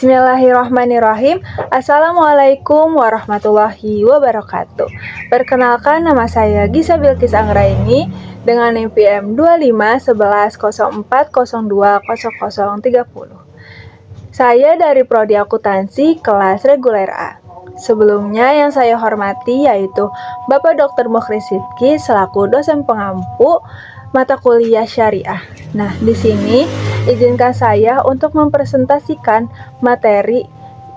Bismillahirrahmanirrahim. Assalamualaikum warahmatullahi wabarakatuh. Perkenalkan, nama saya Gisa Bilqis Anggraini dengan NPM 251104020030. Saya dari Prodi Akuntansi kelas reguler A. Sebelumnya yang saya hormati yaitu Bapak Dr. Mukhlis Sidki selaku dosen pengampu mata kuliah syariah. Nah, di sini izinkan saya untuk mempresentasikan materi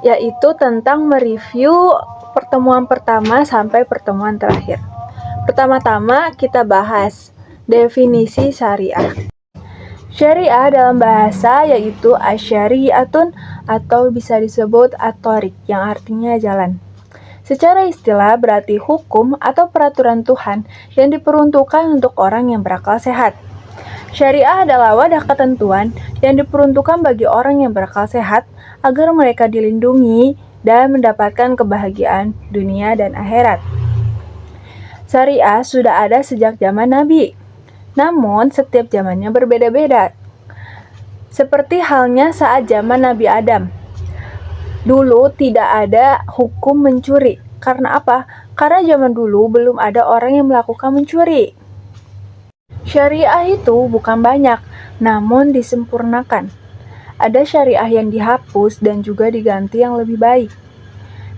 yaitu tentang mereview pertemuan pertama sampai pertemuan terakhir. Pertama-tama kita bahas definisi syariah. Syariah dalam bahasa yaitu asyariatun atau bisa disebut at-thoriq yang artinya jalan. Secara istilah berarti hukum atau peraturan Tuhan yang diperuntukkan untuk orang yang berakal sehat. Syariah adalah wadah ketentuan yang diperuntukkan bagi orang yang berakal sehat agar mereka dilindungi dan mendapatkan kebahagiaan dunia dan akhirat. Syariah sudah ada sejak zaman Nabi, namun setiap zamannya berbeda-beda. Seperti halnya saat zaman Nabi Adam. Dulu tidak ada hukum mencuri. Karena apa? Karena zaman dulu belum ada orang yang melakukan mencuri. Syariah itu bukan banyak, namun disempurnakan. Ada syariah yang dihapus dan juga diganti yang lebih baik.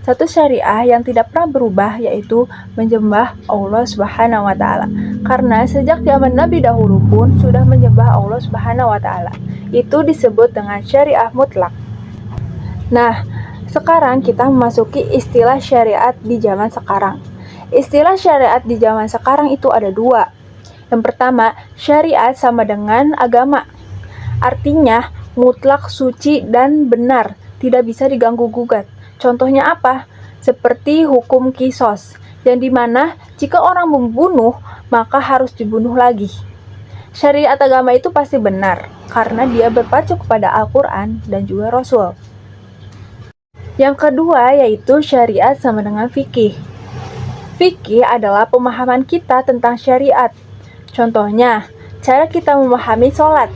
Satu syariah yang tidak pernah berubah yaitu menyembah Allah Subhanahu wa taala. Karena sejak zaman Nabi dahulu pun sudah menyembah Allah Subhanahu wa taala. Itu disebut dengan syariah mutlak. Nah, sekarang kita memasuki istilah syariat di zaman sekarang. Istilah syariat di zaman sekarang itu ada dua. Yang pertama, syariat sama dengan agama. Artinya, mutlak, suci, dan benar. Tidak bisa diganggu-gugat. Contohnya apa? Seperti hukum qisas, yang dimana jika orang membunuh, maka harus dibunuh lagi. Syariat agama itu pasti benar, karena dia berpacu kepada Al-Quran dan juga Rasul. Yang kedua yaitu syariat sama dengan fikih. Fikih adalah pemahaman kita tentang syariat. Contohnya, cara kita memahami sholat.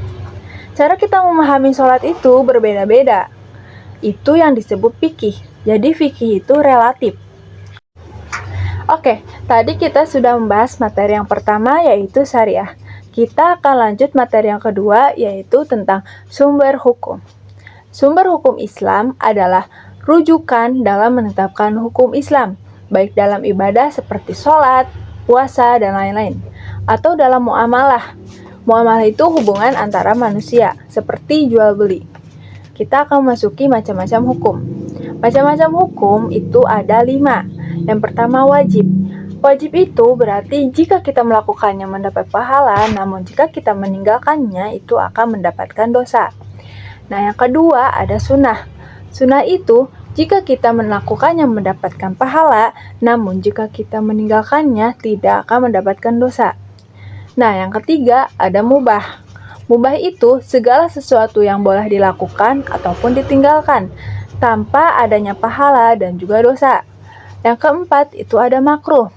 Cara kita memahami sholat itu berbeda-beda. Itu yang disebut fikih. Jadi fikih itu relatif. Oke, tadi kita sudah membahas materi yang pertama yaitu syariah. Kita akan lanjut materi yang kedua yaitu tentang sumber hukum. Sumber hukum Islam adalah rujukan dalam menetapkan hukum Islam, baik dalam ibadah seperti sholat, puasa, dan lain-lain, atau dalam muamalah. Muamalah itu hubungan antara manusia, seperti jual-beli. Kita akan memasuki macam-macam hukum. Macam-macam hukum itu ada 5. Yang pertama wajib. Wajib itu berarti jika kita melakukannya mendapat pahala, namun jika kita meninggalkannya itu akan mendapatkan dosa. Nah, yang kedua ada sunnah. Sunnah itu jika kita melakukannya mendapatkan pahala, namun jika kita meninggalkannya tidak akan mendapatkan dosa. Nah, yang ketiga ada mubah. Mubah itu segala sesuatu yang boleh dilakukan ataupun ditinggalkan tanpa adanya pahala dan juga dosa. Yang keempat itu ada makruh.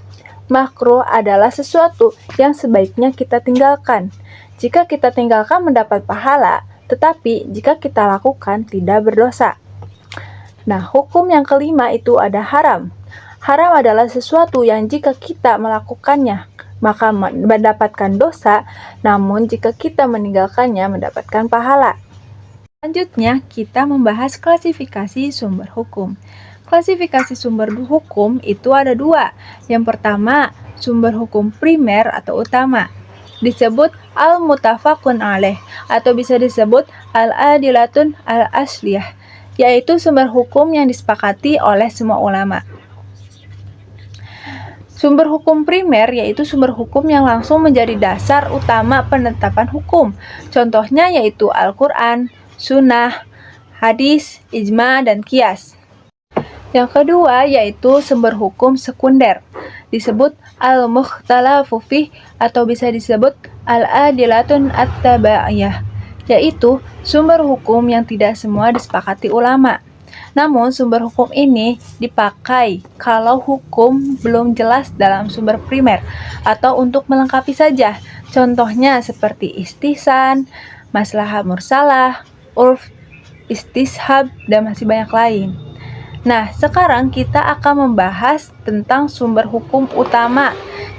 Makruh adalah sesuatu yang sebaiknya kita tinggalkan. Jika kita tinggalkan mendapat pahala, tetapi jika kita lakukan tidak berdosa. Nah, hukum yang kelima itu ada haram. Haram adalah sesuatu yang jika kita melakukannya, maka mendapatkan dosa, namun jika kita meninggalkannya mendapatkan pahala. Selanjutnya, kita membahas klasifikasi sumber hukum. Klasifikasi sumber hukum itu ada 2. Yang pertama, sumber hukum primer atau utama. Disebut al-mutafaqun alaih atau bisa disebut al-adilatun al-asliyah, yaitu sumber hukum yang disepakati oleh semua ulama. Sumber hukum primer yaitu sumber hukum yang langsung menjadi dasar utama penetapan hukum. Contohnya yaitu Al-Quran, Sunnah, Hadis, Ijma, dan Qiyas. Yang kedua yaitu sumber hukum sekunder. Disebut al-mukhtalafu fih atau bisa disebut al-adilatun at-tabaiyah, yaitu sumber hukum yang tidak semua disepakati ulama. Namun sumber hukum ini dipakai kalau hukum belum jelas dalam sumber primer atau untuk melengkapi saja. Contohnya seperti istihsan, maslahah mursalah, urf, istishab, dan masih banyak lain. Nah, sekarang kita akan membahas tentang sumber hukum utama,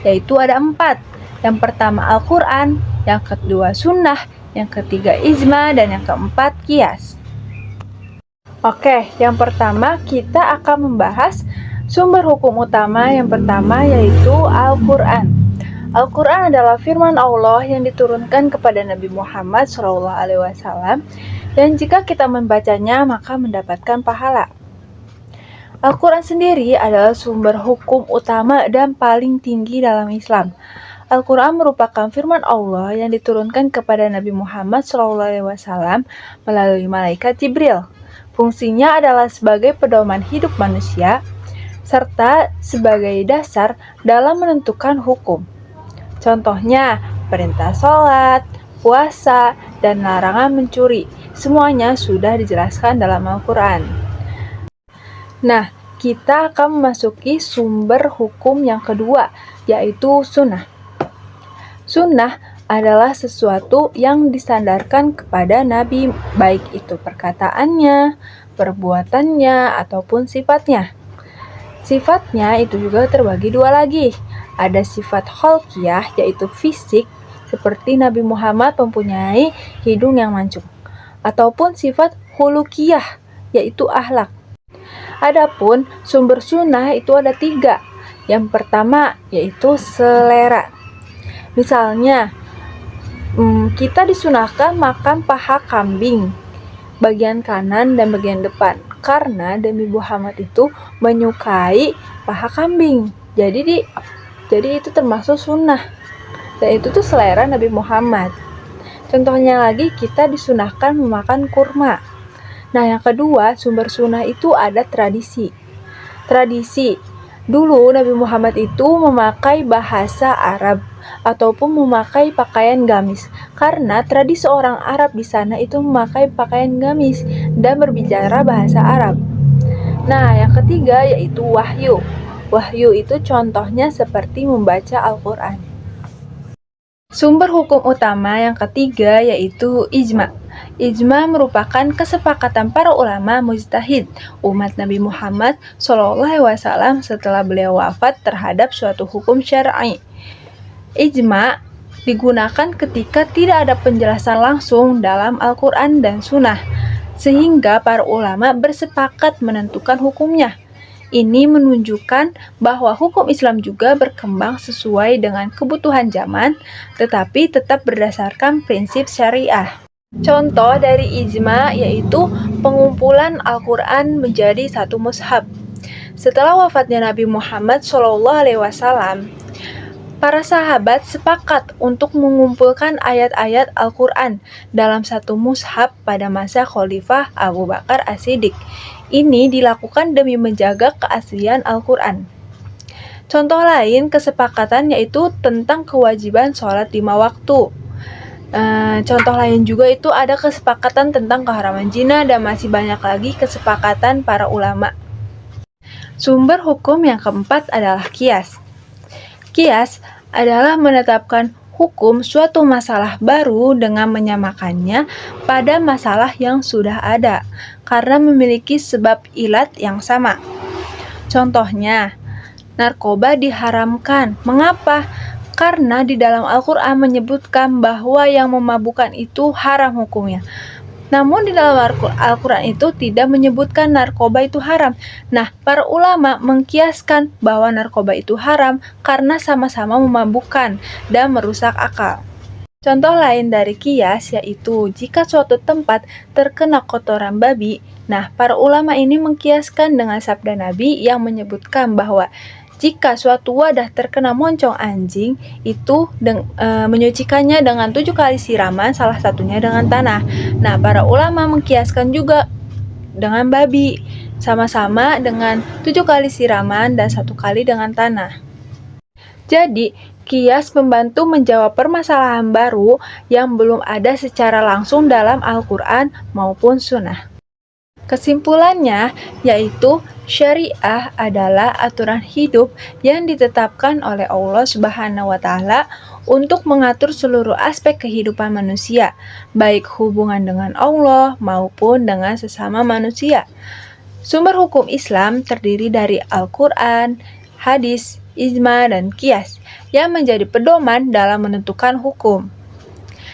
yaitu ada 4. Yang pertama Al-Quran, yang kedua Sunnah, yang ketiga Ijma, dan yang keempat Qiyas. Oke, yang pertama kita akan membahas sumber hukum utama yang pertama, yaitu Al-Quran. Al-Quran adalah firman Allah yang diturunkan kepada Nabi Muhammad SAW, dan jika kita membacanya maka mendapatkan pahala. Al-Quran sendiri adalah sumber hukum utama dan paling tinggi dalam Islam. Al-Quran merupakan firman Allah yang diturunkan kepada Nabi Muhammad SAW melalui malaikat Jibril. Fungsinya adalah sebagai pedoman hidup manusia, serta sebagai dasar dalam menentukan hukum. Contohnya, perintah sholat, puasa, dan larangan mencuri. Semuanya sudah dijelaskan dalam Al-Quran. Nah, kita akan memasuki sumber hukum yang kedua, yaitu sunnah. Sunnah adalah sesuatu yang disandarkan kepada Nabi, baik itu perkataannya, perbuatannya, ataupun sifatnya. Sifatnya itu juga terbagi dua lagi. Ada sifat khalqiyah, yaitu fisik, seperti Nabi Muhammad mempunyai hidung yang mancung. Ataupun sifat khuluqiyah, yaitu akhlak. Adapun sumber sunnah itu ada 3. Yang pertama yaitu selera. Misalnya, kita disunahkan makan paha kambing, bagian kanan dan bagian depan, karena Nabi Muhammad itu menyukai paha kambing. Jadi itu termasuk sunnah. Dan itu tuh selera Nabi Muhammad. Contohnya lagi, kita disunahkan memakan kurma. Nah, yang kedua, sumber sunnah itu ada tradisi. Tradisi. Dulu Nabi Muhammad itu memakai bahasa Arab ataupun memakai pakaian gamis, karena tradisi orang Arab di sana itu memakai pakaian gamis dan berbicara bahasa Arab. Nah, yang ketiga yaitu wahyu. Wahyu itu contohnya seperti membaca Al-Quran. Sumber hukum utama yang ketiga yaitu ijma. Ijma merupakan kesepakatan para ulama mujtahid umat Nabi Muhammad SAW setelah beliau wafat terhadap suatu hukum syar'i. Ijma digunakan ketika tidak ada penjelasan langsung dalam Al-Quran dan Sunnah, sehingga para ulama bersepakat menentukan hukumnya. Ini menunjukkan bahwa hukum Islam juga berkembang sesuai dengan kebutuhan zaman, tetapi tetap berdasarkan prinsip syariah. Contoh dari ijma yaitu pengumpulan Al-Quran menjadi satu mushaf. Setelah wafatnya Nabi Muhammad SAW, para sahabat sepakat untuk mengumpulkan ayat-ayat Al-Quran dalam satu mushaf pada masa Khalifah Abu Bakar As-Siddiq. Ini dilakukan demi menjaga keaslian Al-Quran. Contoh lain kesepakatan yaitu tentang kewajiban sholat 5 waktu. Contoh lain juga itu ada kesepakatan tentang keharaman zina dan masih banyak lagi kesepakatan para ulama. Sumber hukum yang keempat adalah qiyas. Qiyas adalah menetapkan hukum suatu masalah baru dengan menyamakannya pada masalah yang sudah ada, karena memiliki sebab ilat yang sama. Contohnya, narkoba diharamkan. Mengapa? Karena di dalam Al-Quran menyebutkan bahwa yang memabukkan itu haram hukumnya. Namun di dalam Al-Quran itu tidak menyebutkan narkoba itu haram. Nah, para ulama mengkiaskan bahwa narkoba itu haram karena sama-sama memabukkan dan merusak akal. Contoh lain dari kias yaitu jika suatu tempat terkena kotoran babi, nah para ulama ini mengkiaskan dengan sabda Nabi yang menyebutkan bahwa jika suatu wadah terkena moncong anjing, itu menyucikannya dengan 7 kali siraman, salah satunya dengan tanah. Nah, para ulama mengkiaskan juga dengan babi, sama-sama dengan 7 kali siraman dan 1 kali dengan tanah. Jadi, kias membantu menjawab permasalahan baru yang belum ada secara langsung dalam Al-Quran maupun Sunnah. Kesimpulannya, yaitu syariah adalah aturan hidup yang ditetapkan oleh Allah Subhanahu wa Ta'ala untuk mengatur seluruh aspek kehidupan manusia, baik hubungan dengan Allah maupun dengan sesama manusia. Sumber hukum Islam terdiri dari Al-Quran, hadis, ijma, dan qiyas yang menjadi pedoman dalam menentukan hukum.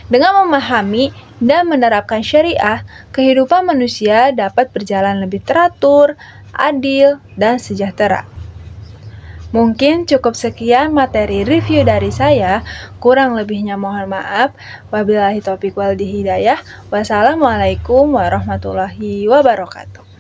Dengan memahami dan menerapkan syariah, kehidupan manusia dapat berjalan lebih teratur, adil, dan sejahtera. Mungkin cukup sekian materi review dari saya, kurang lebihnya mohon maaf. Wabillahi taufiq wal hidayah. Wassalamualaikum warahmatullahi wabarakatuh.